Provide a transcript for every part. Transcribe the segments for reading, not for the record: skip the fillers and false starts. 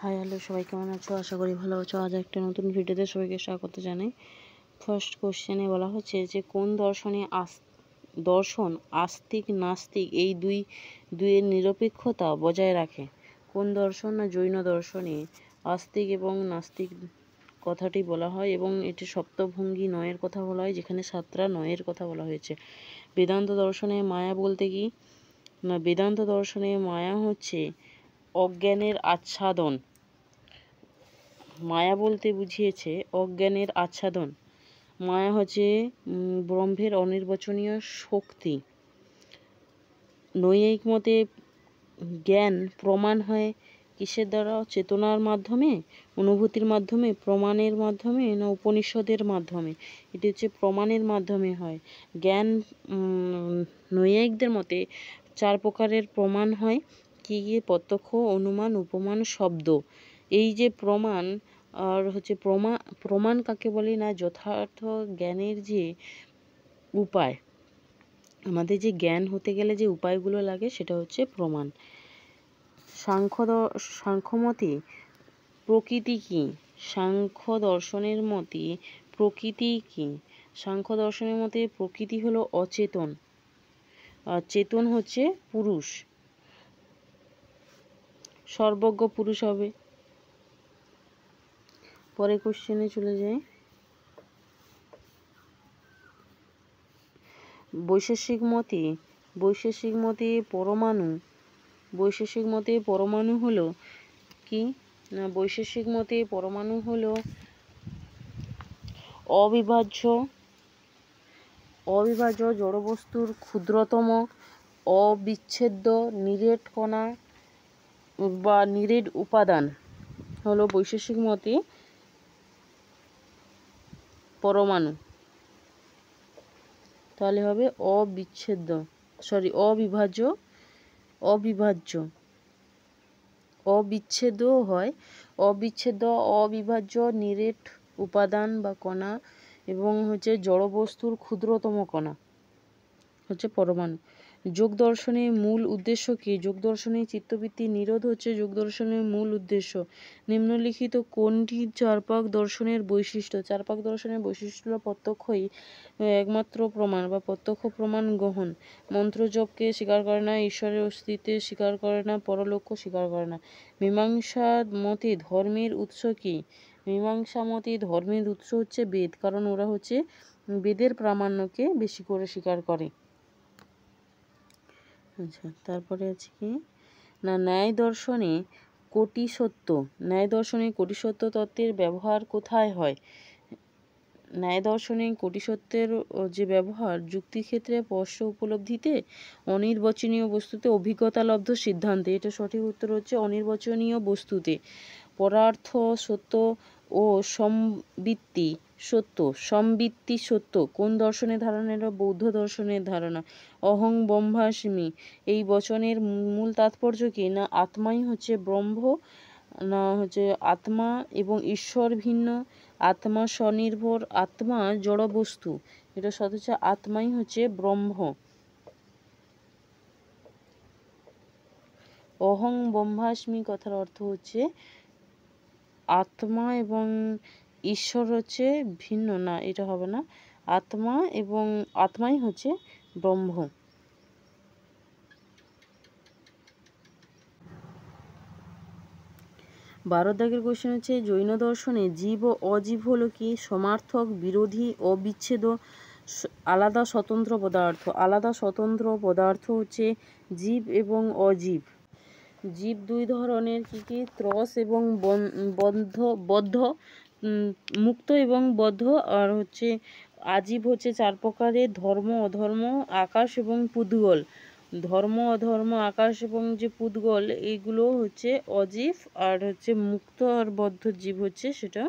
Hi hello, সবাই কেমন আছো? আশা করি ভালো আছো। আজ একটা নতুন ভিডিওতে সবাইকে স্বাগত জানাই। ফার্স্ট কোশ্চেনে বলা হচ্ছে যে কোন দর্শন আস্তিক নাস্তিক এই দুইয়ের নিরপেক্ষতা বজায় রাখে? কোন দর্শন? না জৈন দর্শনে আস্তিক এবং নাস্তিক কথাটি বলা হয় এবং এটি সপ্তভঙ্গি নয়ের কথা বলা হয়, যেখানে সাতটা নয়ের কথা বলা হয়েছে। বেদান্ত দর্শনে মায়া বলতে কি না, বেদান্ত দর্শনে মায়া হচ্ছে অজ্ঞানের আচ্ছাদন। মায়া বলতে বুঝিয়েছে অজ্ঞানের আচ্ছাদন। মায়া হচ্ছে ব্রহ্মের অনির্বচনীয় শক্তি। নৈয়ায়িক মতে জ্ঞান প্রমাণ হয় কিসের দ্বারা? চেতনার মাধ্যমে, অনুভূতির মাধ্যমে, প্রমাণের মাধ্যমে, না উপনিষদের মাধ্যমে? এটি হচ্ছে প্রমাণের মাধ্যমে হয় জ্ঞান। নৈয়ায়িকদের মতে 4 প্রকারের প্রমাণ হয়। কি কি? প্রত্যক্ষ, অনুমান, উপমান, শব্দ। এই যে প্রমাণ আর হচ্ছে প্রমাণ কাকে বলি না, যথার্থ জ্ঞানের যে উপায়, আমাদের যে জ্ঞান হতে গেলে যে উপায়গুলো লাগে সেটা হচ্ছে প্রমাণ। সাংখ্যমতে প্রকৃতি কি? সাংখ্য দর্শনের মতে প্রকৃতি কি? সাংখ্য দর্শনের মতে প্রকৃতি হলো অচেতন, আর চেতন হচ্ছে পুরুষ। সর্বজ্ঞ পুরুষ হবে। পরের কোশ্চেনে চলে যাই। বৈশেষিক মতে পরমাণু হলো কি না, বৈশেষিক মতে পরমাণু হলো অবিভাজ্য জড়বস্তুর ক্ষুদ্রতম অবিচ্ছেদ্য নিরেট কণা বা নিরেট উপাদান হলো বৈশেষিক মতে পরমাণু। তাহলে হবে অবিচ্ছেদ্যও হয়, অবিচ্ছেদ্য অবিভাজ্য নিরেট উপাদান বা কণা এবং হচ্ছে জড়বস্তুর ক্ষুদ্রতম কণা হচ্ছে পরমাণু। যোগ দর্শনের মূল উদ্দেশ্য কি? যোগ দর্শনে চিত্তবৃত্তি নিরোধ হচ্ছে যোগ দর্শনের মূল উদ্দেশ্য। নিম্নলিখিত কোনটি চার্বাক দর্শনের বৈশিষ্ট্য? চার্বাক দর্শনের বৈশিষ্ট্য হলো প্রত্যক্ষই একমাত্র প্রমাণ বা প্রত্যক্ষ প্রমাণ গ্রহণ। মন্ত্র জপকে স্বীকার করে না, ঈশ্বরের অস্তিত্বে স্বীকার করে না, পরলোককে স্বীকার করে না। মীমাংসা মতে ধর্মের উৎস কি? মীমাংসা মতে ধর্মের উৎস হচ্ছে বেদ, কারণ ওরা হচ্ছে বেদের প্রামাণ্যকে বেশি করে স্বীকার করে। আচ্ছা, তারপরে আছে কি না, ন্যায় দর্শনে কোটিসত্য তত্ত্বের ব্যবহার কোথায় হয়? ন্যায় দর্শনে কোটিসত্ত্বের যে ব্যবহার যুক্তিক্ষেত্রে, স্পষ্ট উপলব্ধিতে, অনির্বচনীয় বস্তুতে, অভিজ্ঞতালব্ধ সিদ্ধান্তে। এটা সঠিক উত্তর হচ্ছে অনির্বচনীয় বস্তুতে। পরার্থ সত্য ও সম্বিত্তি সত্য কোন দর্শনের ধারণা? এলো বৌদ্ধ দর্শনের ধারণা। অহং ব্রহ্মাস্মি এই বচনের মূল তাৎপর্য কি? না আত্মাই হচ্ছে ব্রহ্ম, না হচ্ছে আত্মা এবং ঈশ্বর ভিন্ন, আত্মা স্বনির্ভর, আত্মা জড় বস্তু। এটা সত্য হচ্ছে আত্মাই হচ্ছে ব্রহ্ম। অহং ব্রহ্মাস্মি কথার অর্থ হচ্ছে আত্মা এবং ঈশ্বর হচ্ছে ভিন্ন, না এটা হবে না, আত্মা এবং আত্মাই হচ্ছে ব্রহ্ম। 12 দাগের কোশ্চেন হচ্ছে জৈন দর্শনে জীব ও অজীব হলো কি? সমার্থক, বিরোধী, অবিচ্ছেদ্য, আলাদা স্বতন্ত্র পদার্থ হচ্ছে জীব এবং অজীব। জীব 2 ধরনের, কি কি? ত্রস এবং বদ্ধ, মুক্ত এবং বদ্ধ। আর হচ্ছে আজীব হচ্ছে 4 প্রকারের, ধর্ম, অধর্ম, আকাশ এবং পুদ্গল। ধর্ম, অধর্ম, আকাশ এবং যে পুদ্গল, এইগুলো হচ্ছে অজীব। আর হচ্ছে মুক্ত আর বদ্ধ জীব হচ্ছে সেটা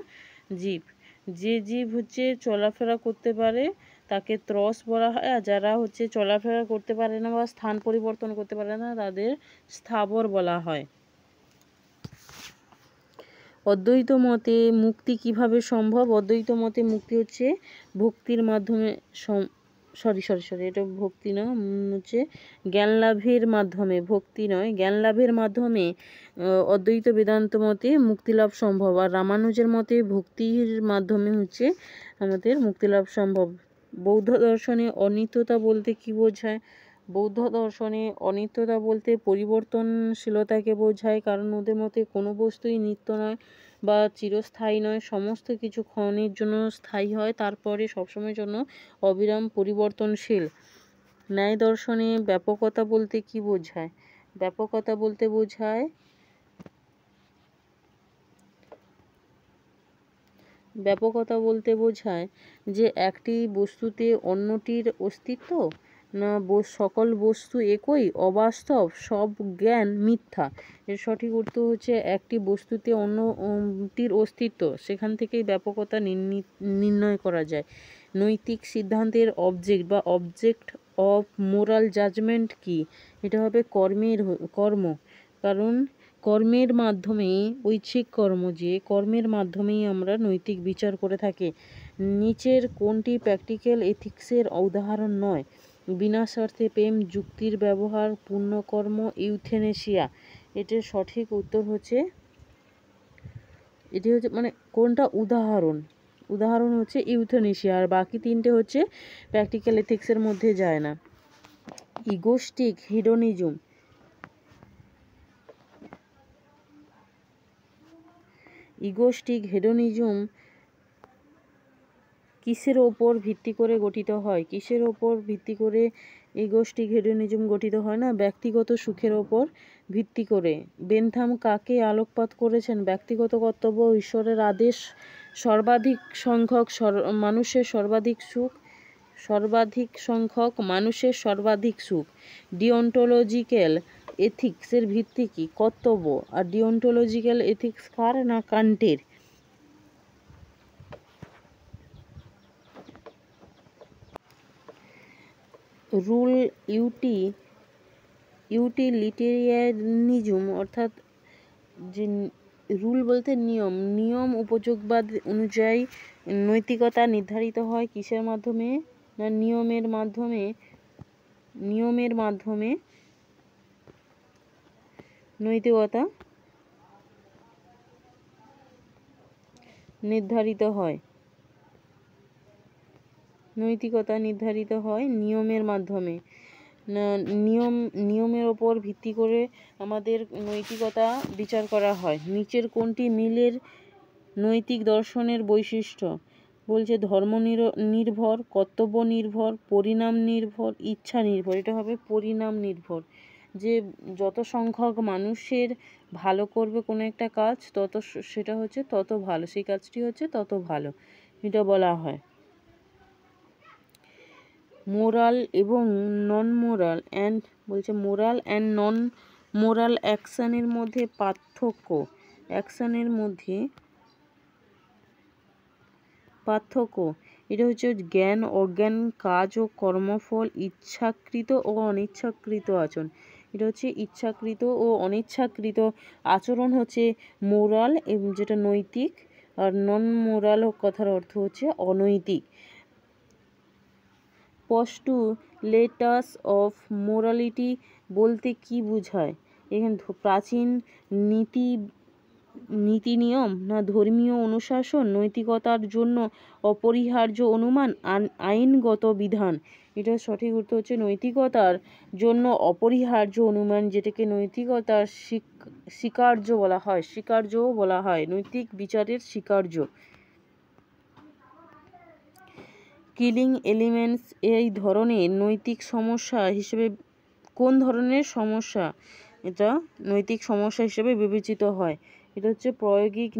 জীব। যে জীব হচ্ছে চলাফেরা করতে পারে তাকে ত্রস বলা হয়, আর যারা হচ্ছে চলাফেরা করতে পারে না বা স্থান পরিবর্তন করতে পারে না তাদের স্থাবর বলা হয়। অদ্বৈত মতে মুক্তি কিভাবে সম্ভব? অদ্বৈত মতে মুক্তি হচ্ছে ভক্তির মাধ্যমে সরি এটা ভক্তি নয়, হচ্ছে জ্ঞান লাভের মাধ্যমে, ভক্তি নয়, জ্ঞান লাভের মাধ্যমে অদ্বৈত বেদান্ত মতে মুক্তিলাভ সম্ভব। আর রামানুজের মতে ভক্তির মাধ্যমে হচ্ছে আমাদের মুক্তিলাভ সম্ভব। বৌদ্ধ দর্শনে অনিত্যতা বলতে কি বোঝায়? বৌদ্ধ দর্শনে অনিত্যতা বলতে পরিবর্তনশীলতাকে বোঝায়, কারণ ওদের মতে কোনো বস্তুই নিত্য নয় বা চিরস্থায়ী নয়, সমস্ত কিছু ক্ষণের জন্য স্থায়ী হয়, তারপরে সবসময়ের জন্য অবিরাম পরিবর্তনশীল। ন্যায় দর্শনে ব্যাপকতা বলতে কি বোঝায়? ব্যাপকতা বলতে বোঝায় যে একটি বস্তুতে অন্যটির অস্তিত্ব, না সকল বস্তু একই, অবাস্তব, সব জ্ঞান মিথ্যা। এর সঠিক উত্তর হচ্ছে একটি বস্তুতে অন্যটির অস্তিত্ব, সেখান থেকেই ব্যাপকতা নির্ণয় করা যায়। নৈতিক সিদ্ধান্তের অবজেক্ট বা অবজেক্ট অফ মোরাল জাজমেন্ট কি? এটা হবে কর্ম, কারণ কর্মের মাধ্যমে, ঐচ্ছিক কর্ম, যে কর্মের মাধ্যমেই আমরা নৈতিক বিচার করে থাকি। নিচের কোনটি প্র্যাকটিক্যাল এথিক্সের উদাহরণ নয়? বিনা স্বার্থে প্রেম, যুক্তির ব্যবহার, পুণ্যকর্ম, ইউথেনেসিয়া। এটার সঠিক উত্তর হচ্ছে, এটি হচ্ছে মানে কোনটা উদাহরণ হচ্ছে ইউথেনেসিয়া, আর বাকি তিনটে হচ্ছে প্র্যাকটিক্যাল এথিক্সের মধ্যে যায় না। ইগোস্টিক হেডোনিজম কিসের ওপর ভিত্তি করে গঠিত হয়? কিসের ওপর ভিত্তি করে ইগোস্টিক হেডোনিজম গঠিত হয়? না, ব্যক্তিগত সুখের ওপর ভিত্তি করে। বেনথাম কাকে আলোকপাত করেছেন? ব্যক্তিগত কর্তব্য, ঈশ্বরের আদেশ, সর্বাধিক সংখ্যক মানুষের সর্বাধিক সুখ। ডিওন্টোলজিক্যাল এথিক্সের ভিত্তি কি? কর্তব্য। আর ডিওন্টোলজিক্যাল এথিক্স কার? না কান্টের। রুল ইউটিলিটেরিয়ানিজম, অর্থাৎ যে রুল বলতে নিয়ম উপযোগবাদ অনুযায়ী নৈতিকতা নির্ধারিত হয় কিসের মাধ্যমে? না নিয়মের মাধ্যমে নৈতিকতা নির্ধারিত হয় নিয়মের মাধ্যমে। নিয়মের ওপর ভিত্তি করে আমাদের নৈতিকতা বিচার করা হয়। নিচের কোনটি মিলের নৈতিক দর্শনের বৈশিষ্ট্য? বলছে ধর্ম নির্ভর, কর্তব্য নির্ভর, পরিণাম নির্ভর, ইচ্ছা নির্ভর। এটা হবে পরিণাম নির্ভর, যে যত সংখ্যক মানুষের ভালো করবে কোনো একটা কাজ, সেটা হচ্ছে তত ভালো, সেই কাজটি হচ্ছে তত ভালো, এটা বলা হয়। মোরাল এবং নন মোরাল নন মোরাল অ্যাকশনের মধ্যে পার্থক্য। এটা হচ্ছে জ্ঞান, অজ্ঞান, কাজ ও কর্মফল, ইচ্ছাকৃত ও অনিচ্ছাকৃত আচরণ। এটা হচ্ছে ইচ্ছাকৃত ও অনিচ্ছাকৃত আচরণ হচ্ছে মোরাল, এবং যেটা নৈতিক। আর নন মোরাল কথার অর্থ হচ্ছে অনৈতিক। পস্টুলেটাস অফ মোরালিটি বলতে কি বোঝায়? এখানে প্রাচীন নীতি নিয়ম, না ধর্মীয় অনুশাসন, নৈতিকতার জন্য অপরিহার্য অনুমান, আইনগত বিধান। এটা সঠিক উত্তর হচ্ছে নৈতিকতার জন্য অপরিহার্য অনুমান, যেটাকে নৈতিকতার স্বীকার্যও বলা হয়, নৈতিক বিচারের স্বীকার্য। কিলিং এলিমেন্টস এই ধরনের নৈতিক সমস্যা হিসেবে, কোন ধরনের সমস্যা এটা নৈতিক সমস্যা হিসেবে বিবেচিত হয়? এটা হচ্ছে প্রায়োগিক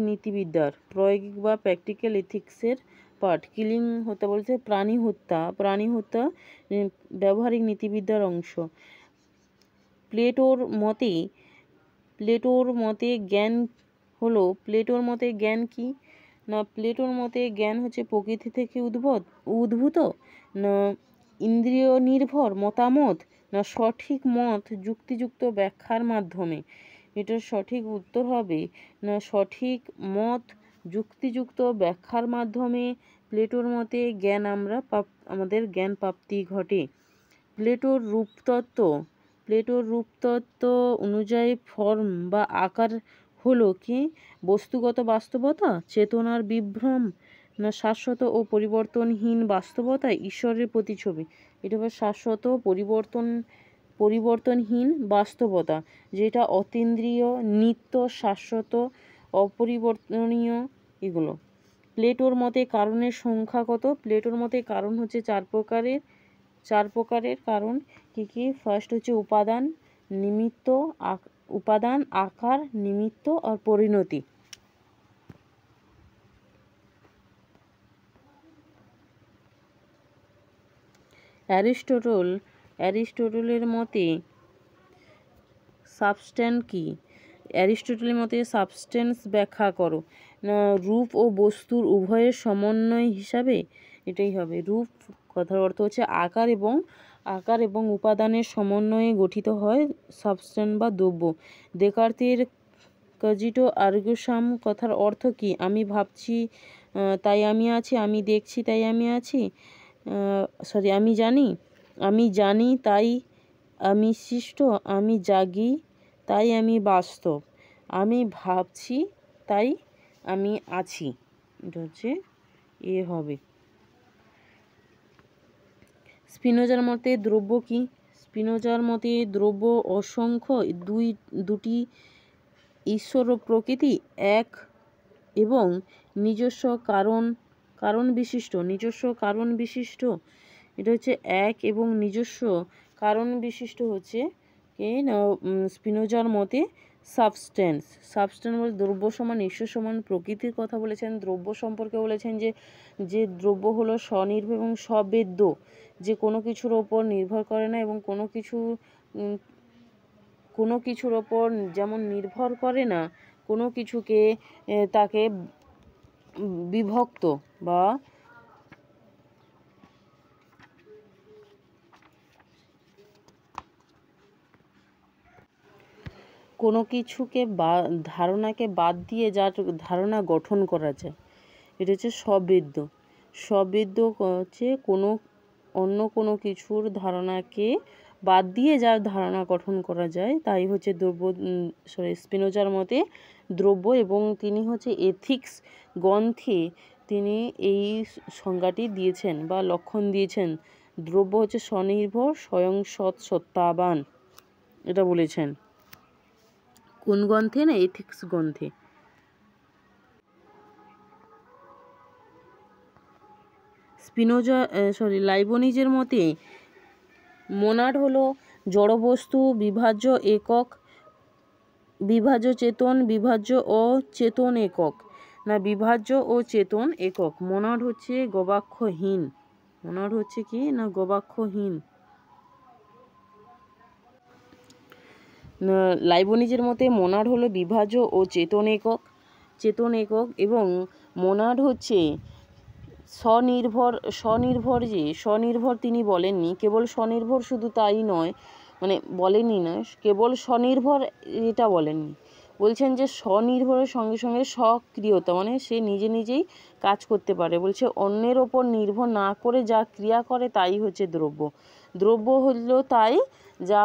বা প্র্যাকটিক্যাল এথিক্সের পার্ট। কিলিং হত্যা বলতে প্রাণী হত্যা ব্যবহারিক নীতিবিদ্যার অংশ। প্লেটোর মতে জ্ঞান কি? না প্লেটোর মতে জ্ঞান হচ্ছে প্রকৃতি থেকে উদ্ভূত, না ইন্দ্রিয় নির্ভর মতামত, না সঠিক মত যুক্তিযুক্ত ব্যাখ্যার মাধ্যমে। এটার সঠিক উত্তর হবে না সঠিক মত যুক্তিযুক্ত ব্যাখ্যার মাধ্যমে, প্লেটোর মতে আমাদের জ্ঞান প্রাপ্তি ঘটে। প্লেটোর রূপতত্ত্ব অনুযায়ী ফর্ম বা আকার হলো কি বস্তুগত বাস্তবতা, চেতনার বিভ্রম, না শাশ্বত ও পরিবর্তনহীন বাস্তবতা, ঈশ্বরের প্রতিছবি। এটা হলো শাশ্বত পরিবর্তনহীন বাস্তবতা, যেটা অতীন্দ্রিয়, নিত্য, শাশ্বত, অপরিবর্তনীয়। এগুলো প্লেটোর মতে কারণের সংখ্যা কত? প্লেটোর মতে কারণ হচ্ছে চার প্রকারের কারণ। কি? ফার্স্ট হচ্ছে উপাদান, আকার, নিমিত্ত আর পরিণতি। অ্যারিস্টটলের মতে সাবস্ট্যান্স কি? অ্যারিস্টটলের মতে সাবস্টেন্স ব্যাখ্যা করো। না রূপ ও বস্তুর উভয়ের সমন্বয় হিসাবে, এটাই হবে রূপ। কথার অর্থ হচ্ছে আকার এবং উপাদানের সমন্বয়ে গঠিত হয় সাবস্টেন্স বা দ্রব্য। দেকার্তের কজিটো আর্গো সাম কথার অর্থ কি? আমি ভাবছি তাই আমি আছি, আমি দেখছি তাই আমি আছি, আমি জানি তাই আমি সৃষ্ট, আমি জাগি তাই আমি বাস্তব, আমি ভাবছি তাই আমি আছি। এটা হচ্ছে হবে। স্পিনোজার মতে দ্রব্য কি? স্পিনোজার মতে দ্রব্য অসংখ্য, দুটি ঈশ্বর ও প্রকৃতি, এক এবং নিজস্ব কারণ বিশিষ্ট। এটা হচ্ছে এক এবং নিজস্ব কারণ বিশিষ্ট হচ্ছে স্পিনোজার মতে সাবস্টেন্স বলে দ্রব্য সমান ঈশ্বর সমান প্রকৃতির কথা বলেছেন। দ্রব্য সম্পর্কে বলেছেন যে দ্রব্য হলো স্বনির্ভর এবং সবেদ্য, যে কোনো কিছুর ওপর নির্ভর করে না এবং কোনো কিছুর ওপর যেমন নির্ভর করে না, কোনো কিছুকে তাকে বিভক্ত বা কোনো কিছুকে ধারণাকে বাদ দিয়ে যার ধারণা গঠন করা যায়, এটা হচ্ছে সবেদ্য হচ্ছে অন্য কোনো কিছুর ধারণাকে বাদ দিয়ে যার ধারণা গঠন করা যায়, তাই হচ্ছে স্পিনোজার মতে দ্রব্য। এবং তিনি হচ্ছে এথিক্স গ্রন্থে তিনি এই সংজ্ঞাটি দিয়েছেন বা লক্ষণ দিয়েছেন। দ্রব্য হচ্ছে স্বনির্ভর, স্বয়ং সত্তাবান, এটা বলেছেন। কোন গ্রন্থে? না এথিক্স গ্রন্থে। লাইবনিজের মতে মোনাড হলো জড়বস্তু, বিভাজ্য একক, বিভাজ্য চেতন, বিভাজ্য ও চেতন একক। না বিভাজ্য ও চেতন একক। মোনাড হচ্ছে গবাক্ষহীন। লাইবনিজের মতে মোনাড হলো বিভাজ্য ও চেতন একক এবং মোনাড হচ্ছে স্বনির্ভর তিনি বলেননি। কেবল স্বনির্ভর শুধু তাই নয়, বলেননি না কেবল স্বনির্ভর, এটা বলেননি। বলছেন যে স্বনির্ভরের সঙ্গে সঙ্গে সক্রিয়তা, সে নিজেই কাজ করতে পারে। বলছে অন্যের ওপর নির্ভর না করে যা ক্রিয়া করে তাই হচ্ছে দ্রব্য। দ্রব্য হলো তাই যা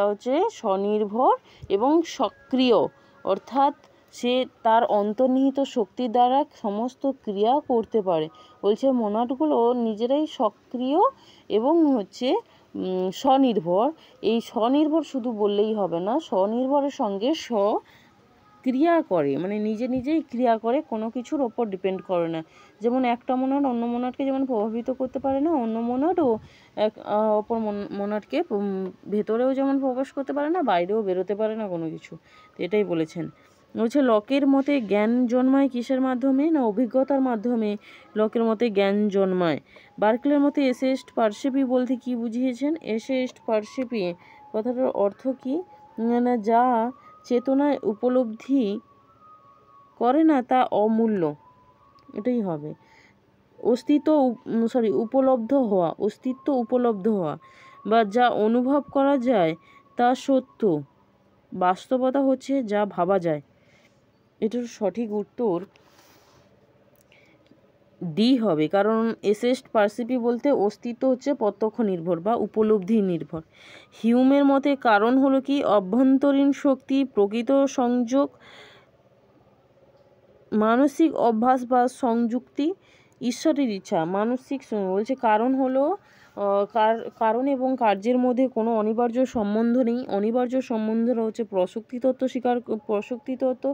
হচ্ছে স্বনির্ভর এবং সক্রিয়, অর্থাৎ সে তার অন্তর্নিহিত শক্তির দ্বারা সমস্ত ক্রিয়া করতে পারে। বলছে মোনাডগুলো নিজেরাই সক্রিয় এবং হচ্ছে স্বনির্ভর। এই স্বনির্ভর শুধু বললেই হবে না, স্বনির্ভরের সঙ্গে ক্রিয়া করে, নিজেই ক্রিয়া করে, কোনো কিছুর ওপর ডিপেন্ড করে না। যেমন একটা মোনাড অন্য মোনাডকে যেমন প্রভাবিত করতে পারে না, অন্য মোনাডও অপর মোনাডকে ভেতরেও যেমন প্রবেশ করতে পারে না, বাইরেও বেরোতে পারে না কোনো কিছু। এটাই বলেছেন। বলছে লকের মতে জ্ঞান জন্মায় কিসের মাধ্যমে? না অভিজ্ঞতার মাধ্যমে লকের মতে জ্ঞান জন্মায়। বার্কলের মতে এসেস্ট পারসেপি বলতে কি বুঝিয়েছেন? এসেস্ট পারসেপি কথাটার অর্থ কি? না যা চেতনায় উপলব্ধি করে না তা অমূল্য, এটাই হবে। উপলব্ধ হওয়া বা যা অনুভব করা যায় তা সত্য। বাস্তবতা হচ্ছে যা ভাবা যায়। এটার সঠিক উত্তর ডি হবে, কারণ এসেস্ট পারসিপি বলতে অস্তিত্ব হচ্ছে প্রত্যক্ষ নির্ভর বা উপলব্ধি নির্ভর। হিউমের মতে কারণ হলো কি অভ্যন্তরীণ শক্তি, প্রকৃত সংযোগ, মানসিক অভ্যাস বা সংযুক্তি, ঈশ্বরের ইচ্ছা। মানসিক বলছে কারণ হলো কারণ এবং কার্যের মধ্যে কোনো অনিবার্য সম্বন্ধ নেই। অনিবার্য সম্বন্ধটা হচ্ছে প্রসক্তি তত্ত্ব,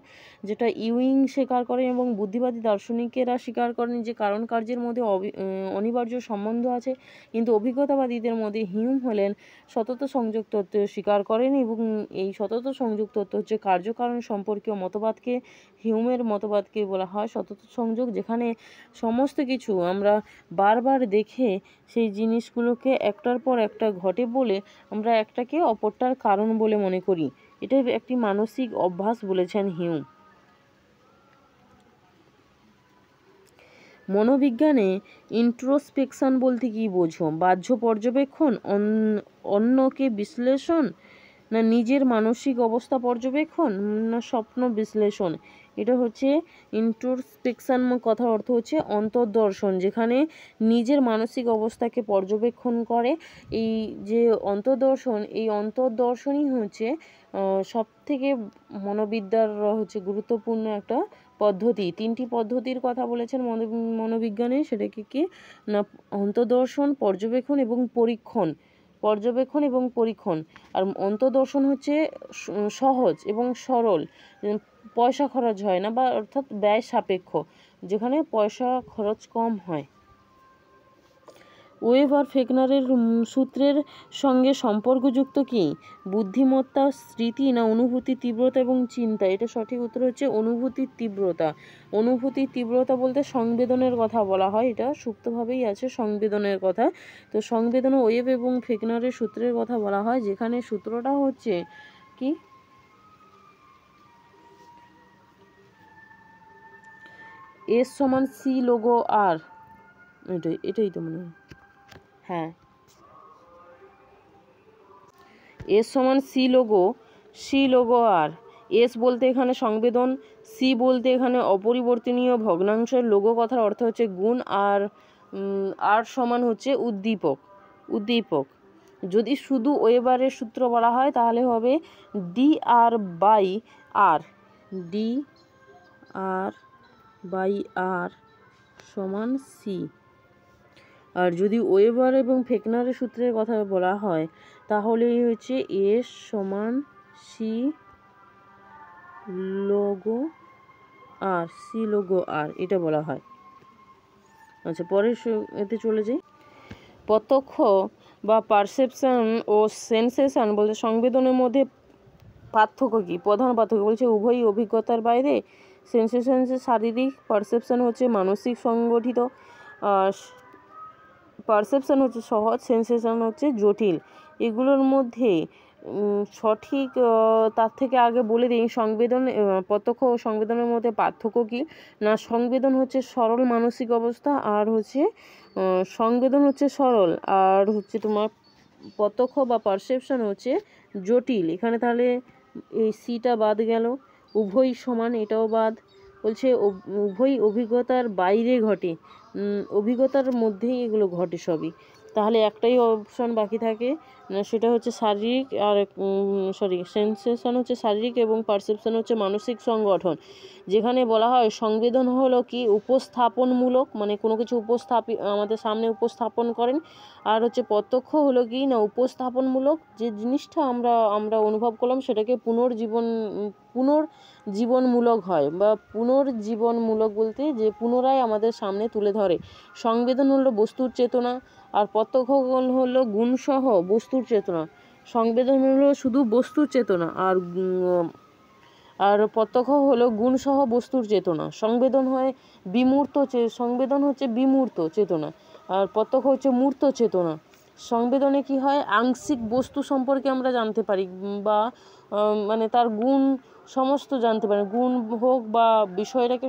যেটা ইউইং স্বীকার করেন এবং বুদ্ধিবাদী দার্শনিকেরা স্বীকার করেন যে কারণ কার্যের মধ্যে অনিবার্য সম্বন্ধ আছে। কিন্তু অভিজ্ঞতাবাদীদের মধ্যে হিউম হলেন সতত সংযোগ তত্ত্ব স্বীকার করেন এবং এই সতত সংযোগ তত্ত্ব হচ্ছে কার্যকারণ সম্পর্কীয় মতবাদকে, হিউমের মতবাদকে বলা হয় সতত সংযোগ, যেখানে সমস্ত কিছু আমরা বারবার দেখে সেই জিনিসগুলোকে একটার পর একটা ঘটে বলে আমরা একটাকে অপরটার কারণ বলে মনে করি। এটা একটি মানসিক অভ্যাস বলেছেন হিউম। মনোবিজ্ঞানে ইন্ট্রোস্পেকশন বলতে কি বোঝো? বাহ্য পর্যবেক্ষণ, অন্যকে বিশ্লেষণ, না নিজের মানসিক অবস্থা পর্যবেক্ষণ, না স্বপ্ন বিশ্লেষণ? এটা হচ্ছে ইন্ট্রোস্পেকশন, কথার অর্থ হচ্ছে অন্তর্দর্শন, যেখানে নিজের মানসিক অবস্থাকে পর্যবেক্ষণ করে। এই যে অন্তর্দর্শন, এই অন্তর্দর্শনই হচ্ছে সবথেকে মনোবিদ্যার হচ্ছে গুরুত্বপূর্ণ একটা পদ্ধতি। 3টি পদ্ধতির কথা বলেছেন মনোবিজ্ঞানে, সেটা কি না অন্তর্দর্শন, পর্যবেক্ষণ এবং পরীক্ষণ। আর অন্তর্দর্শন হচ্ছে সহজ এবং সরল, পয়সা খরচ হয় না, বা অর্থাৎ ব্যয় সাপেক্ষ, যেখানে পয়সা খরচ কম হয়। ওয়েভ আর ফেকনারের সূত্রের সঙ্গে সম্পর্কযুক্ত কি? বুদ্ধিমত্তা, স্মৃতি, না অনুভূতির তীব্রতা এবং চিন্তা? এটা সঠিক উত্তর হচ্ছে অনুভূতির তীব্রতা। অনুভূতির তীব্রতা বলতে সংবেদনের কথা বলা হয়, এটা সুপ্তভাবেই আছে সংবেদনের কথা। তো সংবেদন ওয়েভ এবং ফেকনারের সূত্রের কথা বলা হয়, যেখানে সূত্রটা হচ্ছে কি এস সমান সি লোগো আর, এটাই তো মনে হয়, হ্যাঁ, এস সমান সি লোগো আর। এস বলতে এখানে সংবেদন, সি বলতে এখানে অপরিবর্তনীয় ভগ্নাংশের, লোগো কথার অর্থ হচ্ছে গুণ, আর আর সমান হচ্ছে উদ্দীপক। যদি শুধু ওয়েবারের সূত্র বলা হয় তাহলে হবে ডি আর বাই আর সমান সি। আর যদি ওয়েবার এবং ফেকনারের সূত্রের কথা বলা হয় তাহলে হচ্ছে এস সমান সি লোগো আর, এটা বলা হয়। আচ্ছা, পরের এতে চলে যাই। প্রত্যক্ষ বা পারসেপশন ও সেন্সেশন বলতে সংবেদনের মধ্যে পার্থক্য কী? প্রধান পার্থক্য বলছে উভয়ই অভিজ্ঞতার বাইরে। সেন্সেশন হচ্ছে শারীরিক, পারসেপশন হচ্ছে মানসিক সংগঠিত, পারসেপশন হচ্ছে সহজ, সেন্সেশন হচ্ছে জটিল। এগুলোর মধ্যে সঠিক তার থেকে আগে বলে দিই প্রত্যক্ষ ও সংবেদনের মধ্যে পার্থক্য কী না, সংবেদন হচ্ছে সরল মানসিক অবস্থা, আর হচ্ছে সংবেদন হচ্ছে সরল, আর হচ্ছে তোমার প্রত্যক্ষ বা পারসেপশন হচ্ছে জটিল। এখানে তাহলে এই সিটা বাদ গেল, উভয়ই সমান এটাও বাদ। বলছে উভয়ই অভিজ্ঞতার বাইরে ঘটে, অভিজ্ঞতার মধ্যেই এগুলো ঘটে সবই। তাহলে একটাই অপশন বাকি থাকে, সেটা হচ্ছে শারীরিক, আর সেন্সেশন হচ্ছে শারীরিক এবং পারসেপশন হচ্ছে মানসিক সংগঠন। যেখানে বলা হয় সংবেদন হলো কি উপস্থাপনমূলক, মানে কোনো কিছু আমাদের সামনে উপস্থাপন করেন, আর হচ্ছে প্রত্যক্ষ হলো কি না উপস্থাপনমূলক, যে জিনিসটা আমরা অনুভব করলাম সেটাকে পুনর্জীবনমূলক হয়, বা পুনর্জীবনমূলক বলতে যে পুনরায় আমাদের সামনে তুলে ধরে। সংবেদন হলো বস্তুর চেতনা, আর প্রত্যক্ষ হলো গুণসহ বস্তুর চেতনা। সংবেদন হলো শুধু বস্তুর চেতনা, আর প্রত্যক্ষ হলো গুণসহ বস্তুর চেতনা। সংবেদন হচ্ছে বিমূর্ত চেতনা, আর প্রত্যক্ষ হচ্ছে মূর্ত চেতনা। সংবেদনে কি হয়, আংশিক বস্তু সম্পর্কে আমরা জানতে পারি, বা মানে তার গুণ সমস্ত জানতে পারি, গুণ হোক বা বিষয়টাকে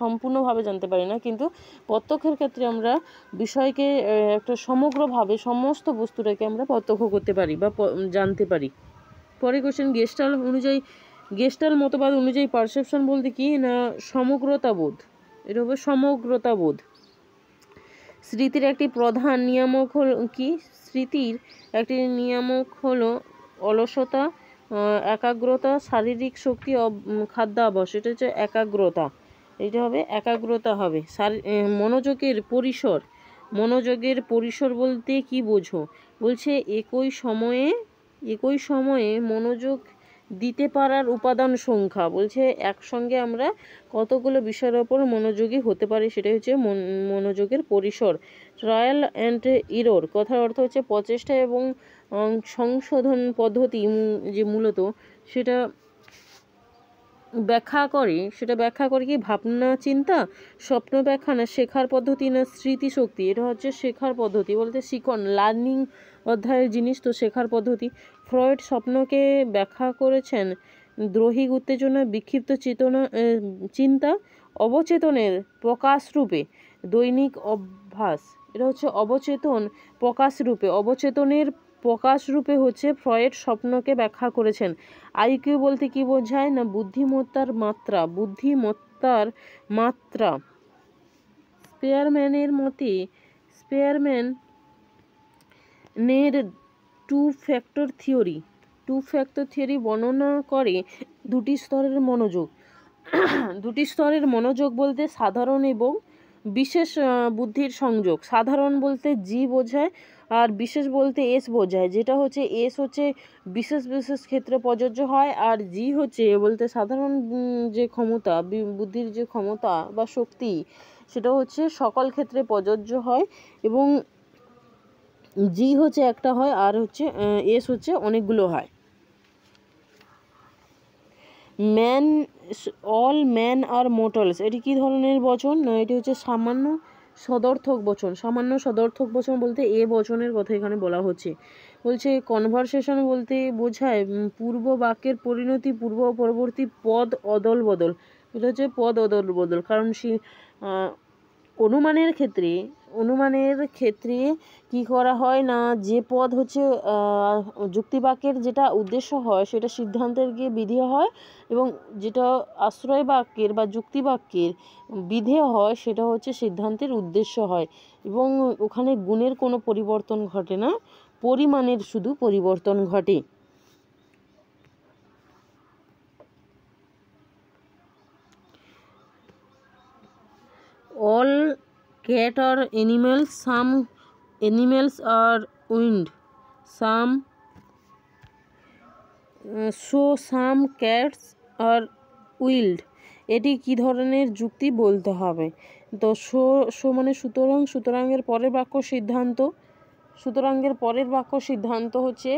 সম্পূর্ণভাবে জানতে পারি না, কিন্তু প্রত্যক্ষের ক্ষেত্রে আমরা বিষয়কে একটা সমগ্রভাবে সমস্ত বস্তুটাকে আমরা প্রত্যক্ষ করতে পারি বা জানতে পারি। পরে কোশ্চেন, গেস্টাল মতবাদ অনুযায়ী পারসেপশন বলতে কি না সমগ্রতা বোধ। এটা হবে সমগ্রতা বোধ। স্মৃতির একটি প্রধান নিয়ামক হল কি? স্মৃতির একটি নিয়ামক হলো অলসতা, একাগ্রতা, শারীরিক শক্তি, খাদ্যাভ্যাস। এটা হচ্ছে একাগ্রতা, এটা হবে একাগ্রতা হবে। মনোযোগের পরিসর, মনোযোগের পরিসর বলতে কি বোঝো? বলছে একই সময়ে মনোযোগ দিতে পারার উপাদান সংখ্যা। বলছে একসঙ্গে আমরা কতগুলো বিষয়ের ওপর মনোযোগী হতে পারি, সেটাই হচ্ছে মনোযোগের পরিসর। ট্রায়াল অ্যান্ড এরর কথার অর্থ হচ্ছে প্রচেষ্টা এবং সংশোধন পদ্ধতি, যে মূলত সেটা ব্যাখ্যা করে কি? ভাবনা চিন্তা, স্বপ্ন ব্যাখ্যা, না শেখার পদ্ধতি, না স্মৃতিশক্তি। এটা হচ্ছে শেখার পদ্ধতি, বলতে শিখন, লার্নিং অধ্যায়ের জিনিস তো শেখার পদ্ধতি। ফ্রয়েড স্বপ্নকে ব্যাখ্যা করেছেন দৈহিক উত্তেজনা, বিক্ষিপ্ত চিন্তা, অবচেতনের প্রকাশরূপে দৈনিক অভ্যাস। এটা হচ্ছে অবচেতন প্রকাশরূপে, অবচেতনের প্রকাশরূপে হচ্ছে ফ্রয়েড স্বপ্নকে ব্যাখ্যা করেছেন। আইকিউ বলতে কি বোঝায়? না বুদ্ধিমত্তার মাত্রা, বুদ্ধিমত্তার মাত্রা। স্পেয়ারম্যানের মতে, স্পেয়ারম্যানের টু ফ্যাক্টর থিওরি বর্ণনা করে দুটি স্তরের মনোযোগ। দুটি স্তরের মনোযোগ বলতে সাধারণ এবং বিশেষ বুদ্ধির সংযোগ। সাধারণ বলতে জি বোঝায়, আর বিশেষ বলতে এস বোঝায়। যেটা হচ্ছে এস হচ্ছে বিশেষ ক্ষেত্রে প্রযোজ্য হয়, আর জি হচ্ছে বলতে সাধারণ যে ক্ষমতা, বুদ্ধির যে ক্ষমতা বা শক্তি, সেটা হচ্ছে সকল ক্ষেত্রে প্রযোজ্য হয়। এবং জি হচ্ছে একটা হয়, আর হচ্ছে এস হচ্ছে অনেকগুলো হয়। অল ম্যান আর মোর্টালস, এটি কী ধরনের বচন? না, এটি হচ্ছে সামান্য সদর্থক বচন। সামান্য সদর্থক বচন বলতে এ বচনের কথা এখানে বলা হচ্ছে। বলছে কনভারসেশন বলতে বোঝায় পূর্ব বাক্যের পরিণতি, পূর্ব ও পরবর্তী পদ অদল বদল। এটা হচ্ছে পদ অদল বদল, কারণ অনুমানের ক্ষেত্রে কি করা হয় না, যে পদ হচ্ছে যুক্তিবাক্যের যেটা উদ্দেশ্য হয় সেটা সিদ্ধান্তের গিয়ে বিধেয় হয়, এবং যেটা আশ্রয় বাক্যের বা যুক্তিবাক্যের বিধেয় হয় সেটা হচ্ছে সিদ্ধান্তের উদ্দেশ্য হয়। এবং ওখানে গুণের কোনো পরিবর্তন ঘটে না, পরিমাণের শুধু পরিবর্তন ঘটে। All cat are animals, some animals are wild, some some cats are wild। এটি কি ধরনের যুক্তি বলতে হবে? তো মানে সুতরাংয়ের পরের বাক্য সিদ্ধান্ত হচ্ছে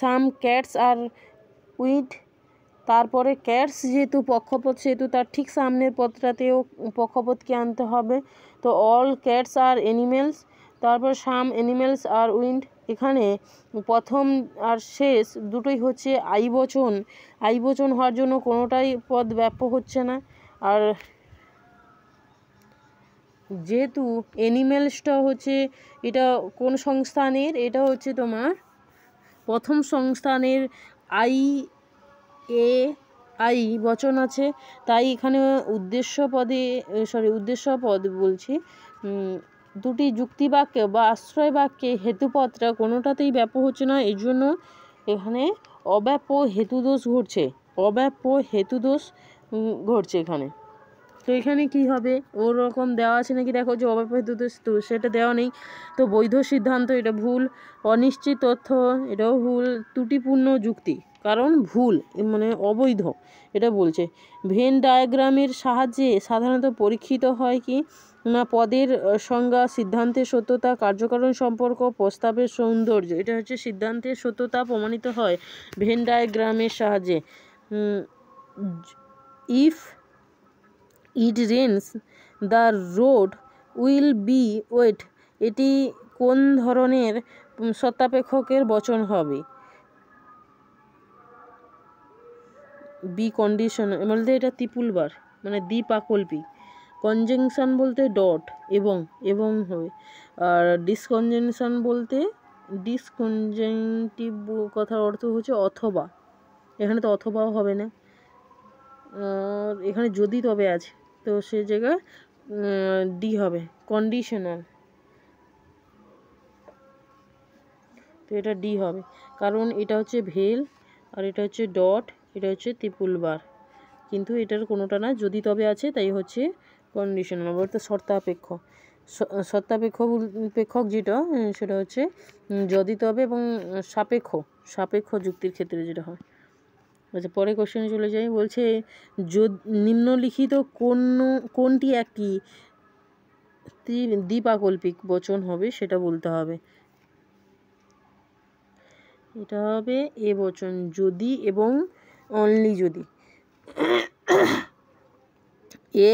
সাম ক্যাটস আর উইড। তারপরে ক্যাটস যেহেতু পক্ষপদ, সেহেতু তার ঠিক সামনের পদটাতেও পক্ষপদকে আনতে হবে। তো অল ক্যাটস আর অ্যানিমেলস, তারপর সাম অ্যানিমেলস আর উইন্ড। এখানে প্রথম আর শেষ দুটোই হচ্ছে আইবচন হওয়ার জন্য কোনোটাই পদ ব্যাপ্য হচ্ছে না। আর যেহেতু অ্যানিমেলসটা হচ্ছে এটা কোন সংস্থানের, এটা হচ্ছে তোমার প্রথম সংস্থানের আই বচন আছে, তাই এখানে উদ্দেশ্য পদ বলছি। দুটি যুক্তিবাক্য বা আশ্রয় বাক্যে হেতুপদটা কোনোটাতেই ব্যাপ্য হচ্ছে না, এই জন্য এখানে অব্যাপ্য হেতুদোষ ঘটছে এখানে। তো এখানে কি হবে, ওরকম দেওয়া আছে নাকি দেখো, যে অব্যাপ্য হেতুদোষ, তো সেটা দেওয়া নেই। তো বৈধ সিদ্ধান্ত, এটা ভুল। অনিশ্চিত তথ্য, এটাও ভুল। ত্রুটিপূর্ণ যুক্তি, কারণ ভুল মানে অবৈধ, এটা বলছে। ভেন ডায়াগ্রামের সাহায্যে সাধারণত পরীক্ষিত হয় কি না পদের সংজ্ঞা, সিদ্ধান্তের সত্যতা, কার্যকারণ সম্পর্ক, প্রস্তাবের সৌন্দর্য। এটা হচ্ছে সিদ্ধান্তের সত্যতা প্রমাণিত হয় ভেন ডায়াগ্রামের সাহায্যে। If it rains the road will be wet, এটি কোন ধরনের সত্যাপেক্ষকের বচন হবে? বি কন্ডিশন বলতে এটা ত্রিপুলবার মানে দ্বিপাকল্পিক। কনজাংশন বলতে ডট এবং হবে। আর ডিসকনজাংটিভ কথার অর্থ হচ্ছে অথবা, এখানে তো অথবাও হবে না, এখানে যদি তবে আছে, তো তো সে জায়গায় ডি হবে, কন্ডিশনাল। তো এটা ডি হবে, কারণ এটা হচ্ছে ভেল আর এটা হচ্ছে ডট, এটা হচ্ছে ত্রিপুল বার, কিন্তু এটার কোনোটা না, যদি তবে আছে তাই হচ্ছে কন্ডিশনাল, অর্থাৎ শর্তাপেক্ষ। শর্তাপেক্ষক যেটা সেটা হচ্ছে যদি তবে এবং সাপেক্ষ যুক্তির ক্ষেত্রে যেটা হয়। আচ্ছা, পরে কোশ্চেনে চলে যাই। বলছে নিম্নলিখিত কোনটি একটি দ্বিপাকল্পিক বচন হবে সেটা বলতে হবে। এটা হবে এ বচন, যদি এবং অনলি যদি। A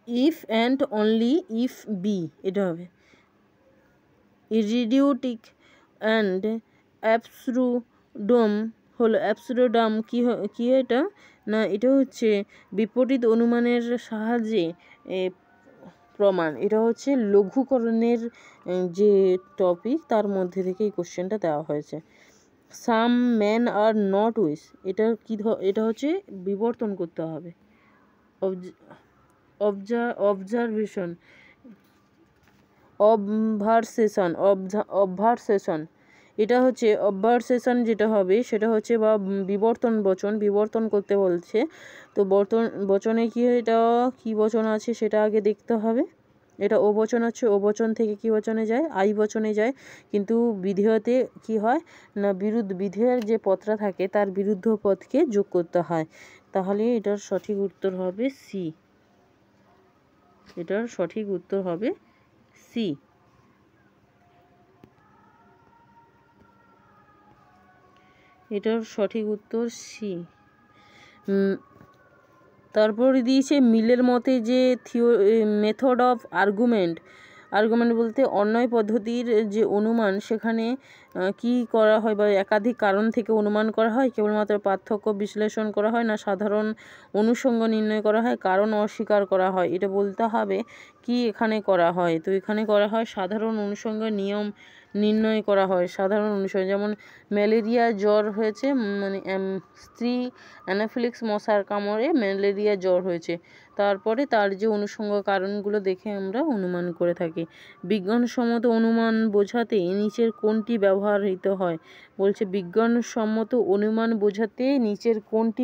if and only if B, এটা হবে। ইরিডিউটিক অ্যান্ড অ্যাবসুরডম হলো, অ্যাবসুরডাম কি এটা না, এটা হচ্ছে বিপরীত অনুমানের সাহায্যে প্রমাণ। এটা হচ্ছে লঘুকরণের যে টপিক তার মধ্যে থেকে এই কোশ্চেনটা দেওয়া হয়েছে। সাম ম্যান আর নট উইস, এটা হচ্ছে বিবর্তন করতে হবে। অবজারভেশন, অবভারসেশন, এটা হচ্ছে অবভারসেশন যেটা হবে সেটা হচ্ছে বা বিবর্তন বচন, বিবর্তন করতে বলছে। তো বচনে কি, এটা কি বচন আছে সেটা আগে দেখতে হবে। এটা ও বচন আছে, ও বচন থেকে কি বচনে যায়, আই বচনে যায়, কিন্তু বিধেয়তে কি হয় না, বিধেয়ের যে পদটা থাকে তার বিরুদ্ধ পদকে যোগ করতে হয়। তাহলে এটার সঠিক উত্তর হবে সি। এটার সঠিক উত্তর হবে সি। এটার সঠিক উত্তর সি। তারপর দিয়েছে মিলের মতে যে মেথড অফ আর্গুমেন্ট বলতে অন্যয় পদ্ধতির যে অনুমান, সেখানে কি করা হয় বা একাধিক কারণ থেকে অনুমান করা হয়, কেবলমাত্র পার্থক্য বিশ্লেষণ করা হয়, না সাধারণ অনুষঙ্গ নির্ণয় করা হয়, কারণ অস্বীকার করা হয়। এটা বলতে হবে কি এখানে করা হয়। তো এখানে করা হয় সাধারণ অনুষঙ্গ নিয়ম নির্ণয় করা হয়। সাধারণ অনুষঙ্গ, যেমন ম্যালেরিয়া জ্বর হয়েছে, মানে স্ত্রী অ্যানাফিলিক্স মশার কামড়ে ম্যালেরিয়া জ্বর হয়েছে, তারপরে তার যে অনুষঙ্গ কারণগুলো দেখে আমরা অনুমান করে থাকি। বিজ্ঞানসম্মত অনুমান বোঝাতে নিচের কোনটি ব্যবহৃত হয়? বলছে বিজ্ঞানসম্মত অনুমান বোঝাতে নিচের কোনটি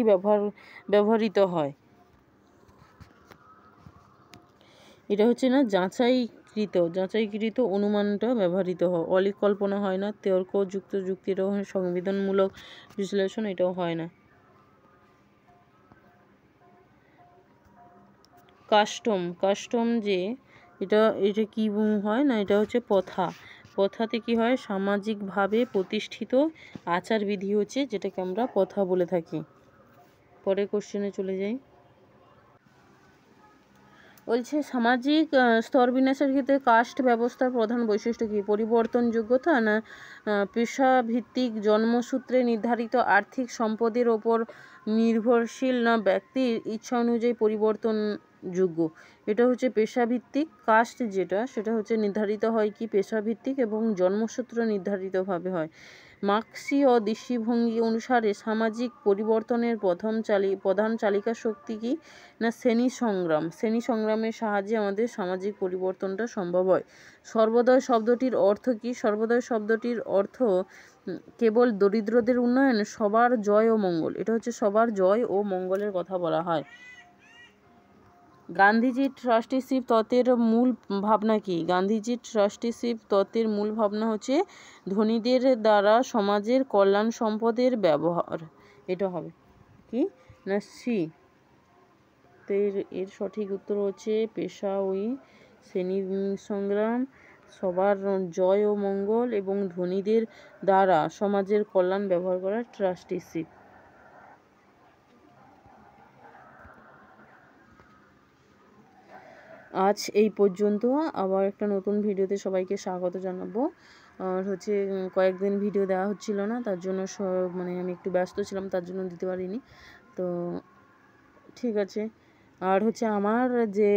ব্যবহৃত হয়? এটা হচ্ছে না যাচাইকৃত অনুমানটা ব্যবহৃত হয়। অলিক কল্পনা হয় না, তর্কযুক্ত যুক্তি, এটাও সংবিধানমূলক বিশ্লেষণ, এটাও হয় না। কাস্টম যে এটা কি হয় না, এটা হচ্ছে প্রথাতে কি হয়, সামাজিকভাবে প্রতিষ্ঠিত আচারবিধি হচ্ছে যেটাকে আমরা প্রথা বলে থাকি। পরে কোশ্চেনে চলে যাই। বলছে সামাজিক স্তরবিন্যাসের ক্ষেত্রে কাস্ট ব্যবস্থার প্রধান বৈশিষ্ট্য কী? পরিবর্তনযোগ্যতা, না পেশাভিত্তিক জন্মসূত্রে নির্ধারিত আর্থিক সম্পদের ওপর নির্ভরশীল, না ব্যক্তির ইচ্ছা অনুযায়ী পরিবর্তনযোগ্য? এটা হচ্ছে পেশাভিত্তিক। কাস্ট যেটা সেটা হচ্ছে নির্ধারিত হয় কি পেশাভিত্তিক এবং জন্মসূত্র নির্ধারিতভাবে হয়। মার্ক্সীয় দৃষ্টিভঙ্গি অনুসারে সামাজিক পরিবর্তনের প্রধান চালিকা শক্তি কি না শ্রেণী সংগ্রামের সাহায্যে আমাদের সামাজিক পরিবর্তনটা সম্ভব হয়। সর্বোদয় শব্দটির অর্থ কি? সর্বোদয় শব্দটির অর্থ কেবল দরিদ্রদের উন্নয়ন, সবার জয় ও মঙ্গল। এটা হচ্ছে সবার জয় ও মঙ্গলের কথা বলা হয়। গান্ধীজির ট্রাস্টিশিপ তত্ত্বের মূল ভাবনা কি? গান্ধীজির ট্রাস্টিশিপ তত্ত্বের মূল ভাবনা হচ্ছে ধনীদের দ্বারা সমাজের কল্যাণ সম্পদের ব্যবহার। এটা হবে কি না সি। তো এর সঠিক উত্তর হচ্ছে পেশা ওই শ্রেণী সংগ্রাম, সবার জয় ও মঙ্গল এবং ধনীদের দ্বারা সমাজের কল্যাণ ব্যবহার করা ট্রাস্টিশিপ। আজ এই পর্যন্ত। আবার একটা নতুন ভিডিওতে সবাইকে স্বাগত জানাবো। আর হচ্ছে কয়েকদিন ভিডিও দেওয়া হচ্ছিল না, তার জন্য মানে আমি একটু ব্যস্ত ছিলাম, তার জন্য দিতে পারিনি। তো ঠিক আছে। আর হচ্ছে আমার যে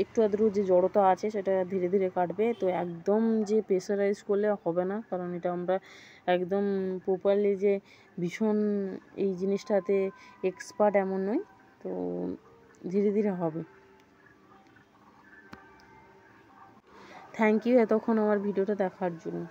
একটু আধটু যে জড়তা আছে সেটা ধীরে ধীরে কাটবে। তো একদম যে প্রেশারাইজ করলে হবে না, কারণ এটা আমরা একদম প্রপারলি যে ভীষণ এই জিনিসটাতে এক্সপার্ট এমন নয়। তো ধীরে ধীরে হবে। থ্যাংক ইউ এতক্ষণ আমার ভিডিওটা দেখার জন্য।